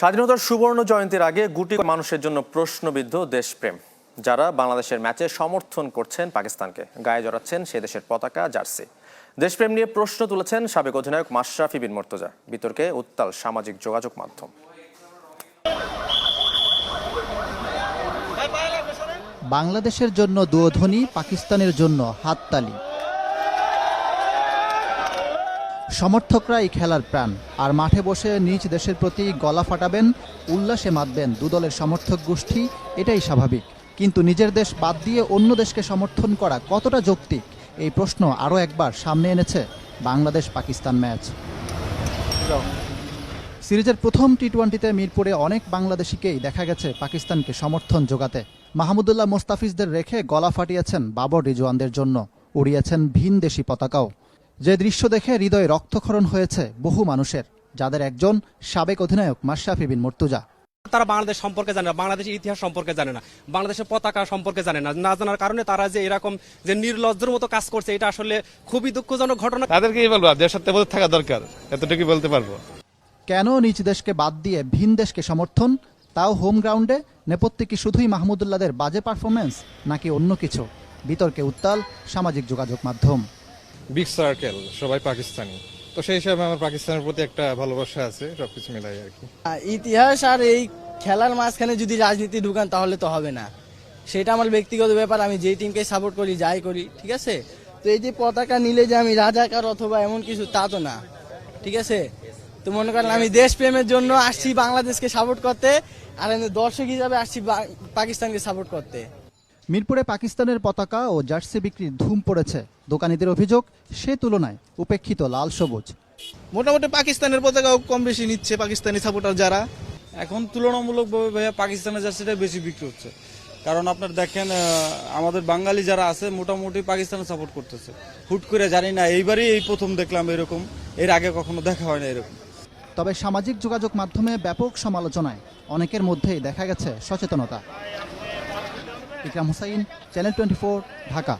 স্বাধীনতার সুবর্ণ জয়ন্তীর আগে গুটি মানুষের জন্য প্রশ্নবিদ্ধ দেশপ্রেম, যারা বাংলাদেশের ম্যাচে সমর্থন করছেন পাকিস্তানকে, গায়ে জড়াচ্ছেন সে দেশের পতাকা, জার্সি। দেশপ্রেম নিয়ে প্রশ্ন তুলেছেন সাবেক অধিনায়ক মাশরাফি বিন মুর্তজা। বিতর্কে উত্তাল সামাজিক যোগাযোগ মাধ্যম। বাংলাদেশের জন্য দুয়োধ্বনি, পাকিস্তানের জন্য হাততালি। সমর্থকরা এই খেলার প্রাণ, আর মাঠে বসে নিজ দেশের প্রতি গলা ফাটাবেন, উল্লাসে মাতবেন দুদলের সমর্থক গোষ্ঠী। এটাই স্বাভাবিক, কিন্তু নিজের দেশ বাদ দিয়ে অন্য দেশকে সমর্থন করা কতটা যৌক্তিক, এই প্রশ্ন আরও একবার সামনে এনেছে বাংলাদেশ পাকিস্তান ম্যাচ। সিরিজের প্রথম টি-20তে মিরপুরে অনেক বাংলাদেশিকেই দেখা গেছে পাকিস্তানকে সমর্থন জোগাতে। মাহমুদুল্লাহ মোস্তাফিজদের রেখে গলা ফাটিয়েছেন বাবর রিজওয়ানদের জন্য, উড়িয়েছেন ভিনদেশি পতাকাও। যে দৃশ্য দেখে হৃদয়ে রক্তক্ষরণ হয়েছে বহু মানুষের, যাদের একজন সাবেক অধিনায়ক মাশরাফি বিন মুর্তজা। তারা বাংলাদেশ সম্পর্কে জানে না, বাংলাদেশের ইতিহাস সম্পর্কে জানে না, বাংলাদেশের পতাকা সম্পর্কে জানে না। না জানার কারণে তারা যে এরকম যে নির্লজ্জের মতো কাজ করছে, এটা আসলে খুবই দুঃখজনক ঘটনা। তাদেরকে বলবো দেশের সাথে থাকা দরকার, এতটুকু বলতে পারবো। কেন নিজ দেশকে বাদ দিয়ে ভিন দেশকে সমর্থন, তাও হোম গ্রাউন্ডে? নেপথ্যে কি শুধুই মাহমুদুল্লাহদের বাজে পারফরমেন্স, নাকি অন্য কিছু? বিতর্কে উত্তাল সামাজিক যোগাযোগ মাধ্যম। বিগ সার্কেল, সবাই পাকিস্তানি, তো সেই হিসাবে আমার পাকিস্তানের প্রতি একটা ভালোবাসা আছে, সবকিছু মিলাই আর কি। ইতিহাস আর এই খেলার মাঝখানে যদি রাজনীতি ঢুকান তাহলে তো হবে না। সেটা আমার ব্যক্তিগত ব্যাপার, আমি যেই টিমকে সাপোর্ট করি, যাই করি, ঠিক আছে। তো এই যে পতাকা নিলে যে আমি রাজাকার অথবা এমন কিছু, তা তো না, ঠিক আছে। তো মনে করেন আমি দেশপ্রেমের জন্য আসছি বাংলাদেশকে সাপোর্ট করতে, আর আমি দর্শক হিসাবে আসছি পাকিস্তানকে সাপোর্ট করতে। মিরপুরে পাকিস্তানের পতাকা ও জার্সি বিক্রির ধুম পড়েছে। দোকানীদের অভিযোগ, সে তুলনায় উপেক্ষিত লাল সবুজ। মোটামুটি পাকিস্তানের পতাকাও কম বেশি নিচ্ছে পাকিস্তানি সাপোর্টার যারা। এখন তুলনামূলকভাবে ভাইয়া পাকিস্তানের জার্সিটা বেশি বিক্রি হচ্ছে, কারণ আপনার দেখেন আমাদের বাঙালি যারা আছে মোটামুটি পাকিস্তানে সাপোর্ট করতেছে। হুট করে জানি না, এইবারই এই প্রথম দেখলাম এরকম, এর আগে কখনো দেখা হয় না এরকম। তবে সামাজিক যোগাযোগ মাধ্যমে ব্যাপক সমালোচনায় অনেকের মধ্যেই দেখা গেছে সচেতনতা। ইকরাম হোসাইন, চ্যানেল 24, ঢাকা।